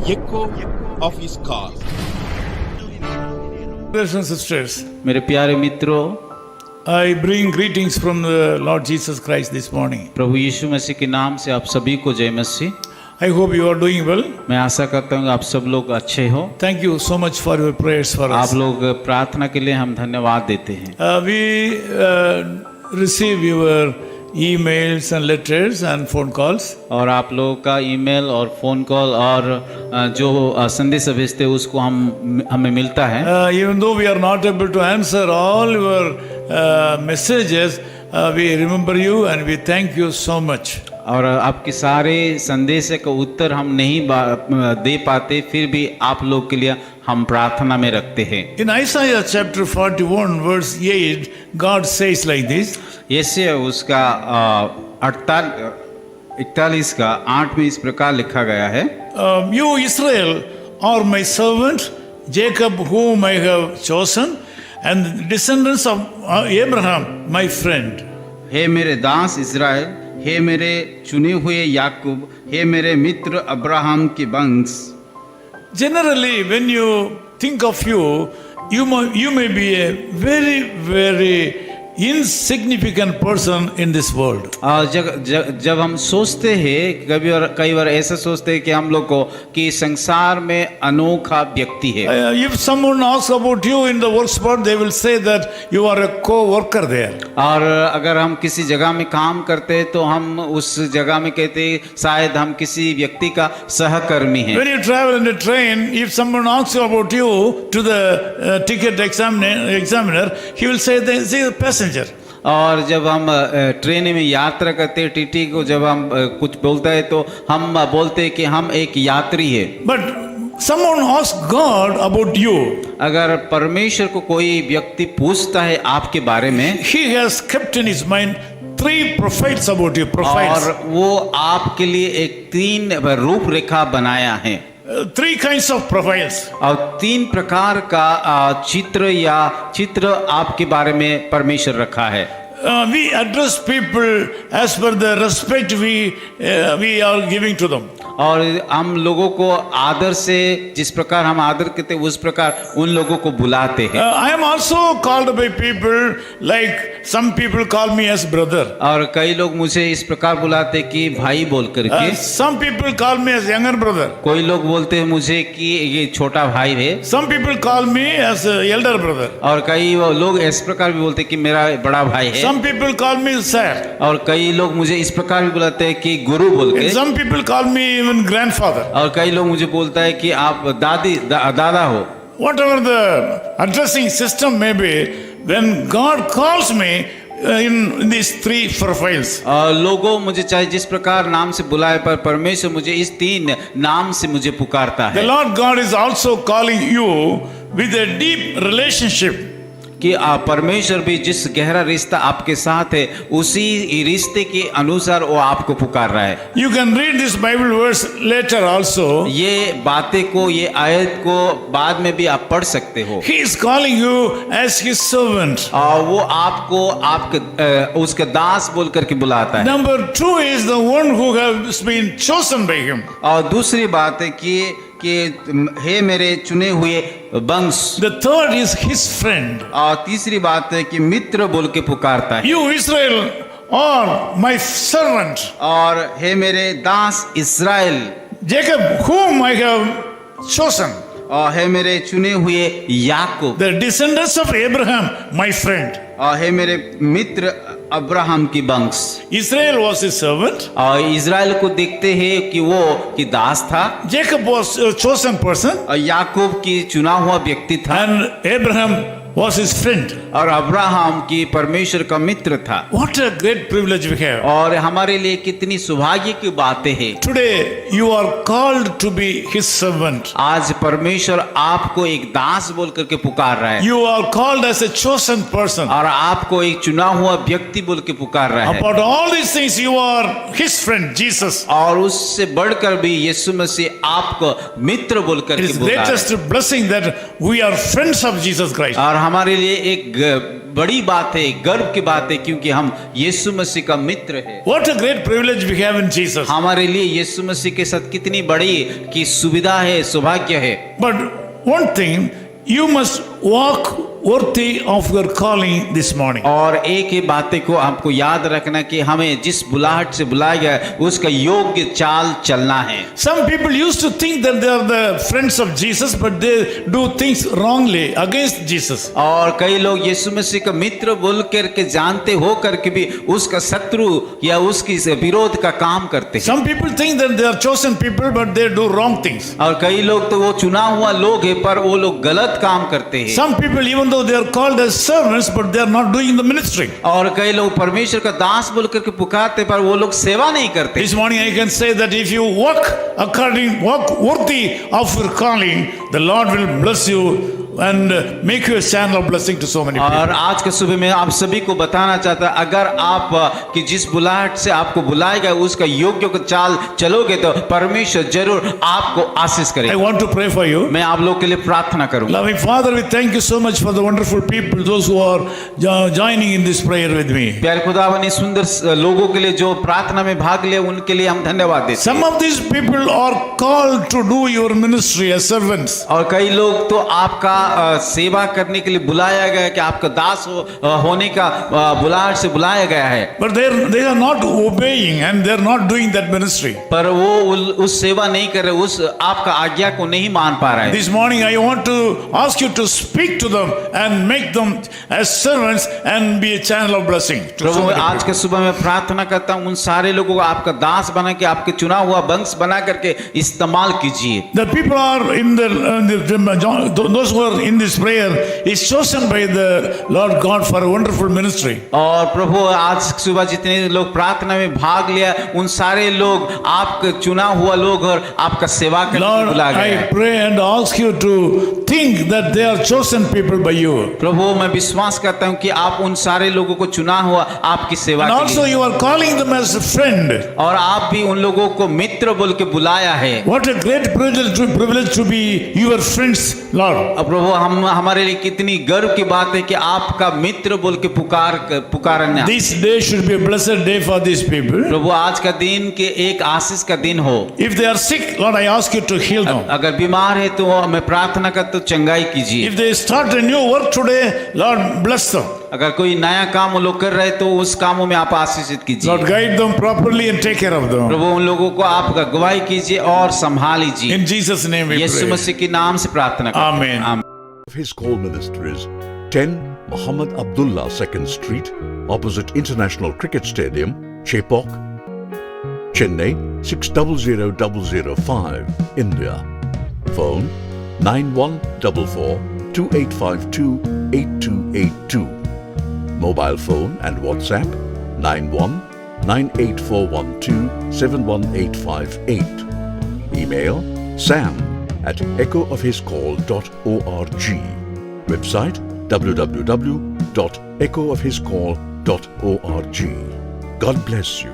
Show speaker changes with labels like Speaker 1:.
Speaker 1: echo of his call.
Speaker 2: Brothers and sisters,
Speaker 3: मेरे प्यारे मित्रों,
Speaker 2: I bring greetings from the Lord Jesus Christ this morning.
Speaker 3: प्रभु यीशु मसीह के नाम से आप सभी को जय मसीह।
Speaker 2: I hope you are doing well.
Speaker 3: मैं आशा करता हूँ आप सब लोग अच्छे हो।
Speaker 2: Thank you so much for your prayers for us.
Speaker 3: आप लोग प्रार्थना के लिए हम धन्यवाद देते हैं।
Speaker 2: We receive your emails and letters and phone calls.
Speaker 3: और आप लोगों का ईमेल और फ़ोन कॉल और जो संदेश भेजते हैं उसको हमें मिलता है।
Speaker 2: Even though we are not able to answer all your messages, we remember you and we thank you so much.
Speaker 3: और आपके सारे संदेश का उत्तर हम नहीं दे पाते, फिर भी आप लोग के लिए हम प्रार्थना में रखते हैं।
Speaker 2: In Isaiah chapter 41 verse 8, God says like this.
Speaker 3: यसे उसका 41 का 8 में इस प्रकार लिखा गया है,
Speaker 2: You Israel are my servant, Jacob whom I have chosen, and the descendants of Abraham my friend.
Speaker 3: हे मेरे दास इज़राइल, हे मेरे चुने हुए याकूब, हे मेरे मित्र अब्राहम के वंश।
Speaker 2: Generally, when you think of you may be a very insignificant person in this world.
Speaker 3: जब हम सोचते हैं, कई बार ऐसा सोचते हैं कि हम लोग को कि संसार में अनोखा व्यक्ति है।
Speaker 2: If someone asks about you in the work spot, they will say that you are a co-worker there.
Speaker 3: और अगर हम किसी जगह में काम करते हैं तो हम उस जगह में कहते हैं शायद हम किसी व्यक्ति का सहकर्मी हैं।
Speaker 2: When you travel in a train, if someone asks you about you to the ticket examiner, he will say this is a passenger.
Speaker 3: और जब हम ट्रेन में यात्रा करते हैं, टीटी को जब हम कुछ बोलता है तो हम बोलते हैं कि हम एक यात्री है।
Speaker 2: But someone asks God about you.
Speaker 3: अगर परमेश्वर को कोई व्यक्ति पूछता है आपके बारे में,
Speaker 2: He has kept in his mind 3 profiles about you. Profiles.
Speaker 3: और वो आपके लिए एक 3 रूपरेखा बनाया है।
Speaker 2: 3 kinds of profiles.
Speaker 3: और 3 प्रकार का चित्र आपके बारे में परमेश्वर रखा है।
Speaker 2: We address people as per the respect we are giving to them.
Speaker 3: और हम लोगों को आदर से, जिस प्रकार हम आदर करते हैं उस प्रकार उन लोगों को बुलाते हैं।
Speaker 2: I am also called by people like some people call me as brother.
Speaker 3: और कई लोग मुझे इस प्रकार बुलाते कि भाई बोल करके।
Speaker 2: Some people call me as younger brother.
Speaker 3: कोई लोग बोलते हैं मुझे कि ये छोटा भाई है।
Speaker 2: Some people call me as elder brother.
Speaker 3: और कई लोग इस प्रकार भी बोलते कि मेरा बड़ा भाई है।
Speaker 2: Some people call me sir.
Speaker 3: और कई लोग मुझे इस प्रकार भी बुलाते हैं कि गुरु बोल के।
Speaker 2: Some people call me even grandfather.
Speaker 3: और कई लोग मुझे बोलता है कि आप दादा हो।
Speaker 2: Whatever the addressing system may be, when God calls me in these 3 profiles.
Speaker 3: लोगों मुझे चाहे जिस प्रकार नाम से बुलाए, पर परमेश्वर मुझे इस 3 नाम से मुझे पुकारता
Speaker 2: The
Speaker 3: है।
Speaker 2: Lord God is also calling you with a deep relationship.
Speaker 3: कि परमेश्वर भी जिस गहरा रिश्ता आपके साथ है उसी रिश्ते के अनुसार वो आपको पुकार रहा है।
Speaker 2: You can read this Bible verse later also.
Speaker 3: ये बातें को, ये आयत को बाद में भी आप पढ़ सकते हो।
Speaker 2: He is calling you as his servant.
Speaker 3: वो आपको आपके उसके दास बोल करके बुलाता है।
Speaker 2: Number 2 is the one who has been chosen by him.
Speaker 3: और दूसरी बात है कि हे मेरे चुने हुए वंश।
Speaker 2: The third is his friend.
Speaker 3: और तीसरी बात है कि मित्र बोल के पुकारता है।
Speaker 2: You Israel are my servant.
Speaker 3: और हे मेरे दास इस्राएल,
Speaker 2: Jacob whom I have chosen.
Speaker 3: और हे मेरे चुने हुए याकूब,
Speaker 2: The descendants of Abraham my friend.
Speaker 3: और हे मेरे मित्र अब्राहम की वंश।
Speaker 2: Israel was his servant.
Speaker 3: और इज़राइल को देखते हैं कि वो कि दास था।
Speaker 2: Jacob was a chosen person.
Speaker 3: और याकूब की चुना हुआ व्यक्ति था।
Speaker 2: And Abraham was his friend.
Speaker 3: और अब्राहम की परमेश्वर का मित्र था।
Speaker 2: What a great privilege we have.
Speaker 3: और हमारे लिए कितनी सौभाग्य की बातें हैं।
Speaker 2: Today you are called to be his servant.
Speaker 3: आज परमेश्वर आपको एक दास बोल करके पुकार रहा है।
Speaker 2: You are called as a chosen person.
Speaker 3: और आपको एक चुना हुआ व्यक्ति बोल के पुकार रहा है।
Speaker 2: About all these things you are his friend Jesus.
Speaker 3: और उससे बढ़कर भी यीशु मसीह आपको मित्र बोल
Speaker 2: It
Speaker 3: करके
Speaker 2: is
Speaker 3: पुकार रहा है।
Speaker 2: greatest blessing that we are friends of Jesus Christ.
Speaker 3: और हमारे लिए एक बड़ी बात है, गर्व की बात है, क्योंकि हम यीशु मसीह का मित्र है।
Speaker 2: What a great privilege we have in Jesus.
Speaker 3: हमारे लिए यीशु मसीह के साथ कितनी बड़ी की सुविधा है, सौभाग्य है।
Speaker 2: But one thing, you must walk worthy of your calling this morning.
Speaker 3: और एक ही बातें को आपको याद रखना कि हमें जिस बुलाहट से बुलाया गया है उसका योग्य चाल चलना है।
Speaker 2: Some people used to think that they are the friends of Jesus, but they do things wrongly against Jesus.
Speaker 3: और कई लोग यीशु मसीह का मित्र बोल करके जानते हो करके भी उसका शत्रु या उसकी विरोध का काम करते हैं।
Speaker 2: Some people think that they are chosen people, but they do wrong things.
Speaker 3: और कई लोग तो वो चुना हुआ लोग है पर वो लोग गलत काम करते हैं।
Speaker 2: Some people, even though they are called as servants, but they are not doing the ministry.
Speaker 3: और कई लोग परमेश्वर का दास बोल करके पुकारते पर वो लोग सेवा नहीं करते।
Speaker 2: This morning I can say that if you walk worthy of your calling, the Lord will bless you and make you a channel of blessing to so many people.
Speaker 3: और आज के सुबह में आप सभी को बताना चाहता अगर आप कि जिस बुलाहट से आपको बुलाया गया उसका योग्य को चाल चलोगे तो परमेश्वर जरूर आपको आशीष
Speaker 2: I
Speaker 3: करेगा।
Speaker 2: want to pray for you.
Speaker 3: मैं आप लोग के लिए प्रार्थना करूंगा।
Speaker 2: Loving Father, we thank you so much for the wonderful people, those who are joining in this prayer with me.
Speaker 3: प्यारे खुदावन इस सुंदर लोगों के लिए जो प्रार्थना में भाग लिए उनके लिए हम धन्यवाद देते हैं।
Speaker 2: Some of these people are called to do your ministry as servants.
Speaker 3: और कई लोग तो आपका सेवा करने के लिए बुलाया गया है कि आपका दास होने का बुलाहट से बुलाया गया है।
Speaker 2: But they are not obeying and they are not doing that ministry.
Speaker 3: पर वो उस सेवा नहीं कर रहे, उस आपका आज्ञा को नहीं मान पा रहे हैं।
Speaker 2: This morning I want to ask you to speak to them and make them as servants and be a channel of blessing.
Speaker 3: प्रभु आज के सुबह में प्रार्थना करता हूँ उन सारे लोगों को आपका दास बना के आपके चुना हुआ वंश बना करके इस्तेमाल कीजिए।
Speaker 2: The people are those who are in this prayer is chosen by the Lord God for a wonderful ministry.
Speaker 3: और प्रभु आज सुबह जितने लोग प्रार्थना में भाग लिया उन सारे लोग आपका चुना हुआ लोग और आपका सेवा करने के लिए
Speaker 2: Lord,
Speaker 3: बुलाया गया
Speaker 2: I
Speaker 3: है।
Speaker 2: pray and ask you to think that they are chosen people by you.
Speaker 3: प्रभु मैं विश्वास करता हूँ कि आप उन सारे लोगों को चुना हुआ आपकी सेवा
Speaker 2: And
Speaker 3: के
Speaker 2: also
Speaker 3: लिए
Speaker 2: you are calling them as a friend.
Speaker 3: और आप भी उन लोगों को मित्र बोल के बुलाया है।
Speaker 2: What a great privilege to be your friends, Lord.
Speaker 3: और प्रभु हम हमारे लिए कितनी गर्व की बात है कि आपका मित्र बोल के पुकारना।
Speaker 2: This day should be a blessed day for these people.
Speaker 3: प्रभु आज का दिन के एक आशीष का दिन हो।
Speaker 2: If they are sick, Lord, I ask you to heal them.
Speaker 3: अगर बीमार है तो मैं प्रार्थना करता हूँ चंगाई कीजिए।
Speaker 2: If they start a new work today, Lord, bless them.
Speaker 3: अगर कोई नया काम वो लोग कर रहे तो उस कामों में आप आशीषित कीजिए।
Speaker 2: Lord, guide them properly and take care of them.
Speaker 3: प्रभु उन लोगों को आप अगुवाई कीजिए और संभाल लीजिए।
Speaker 2: In Jesus' name we
Speaker 3: Yeshu
Speaker 2: pray.
Speaker 3: मसीह के नाम से प्रार्थना करते हैं।
Speaker 2: Amen.
Speaker 3: आमीन।
Speaker 1: His call ministries 10 Muhammad Abdullah 2nd Street, opposite International Cricket Stadium, Chepauk, Chennai 600005, India. Phone 9144 2852 8282. Mobile phone and WhatsApp 91 98412 71858. Email sam@echoofhiscall.org. Website www.echoofhiscall.org. God bless you.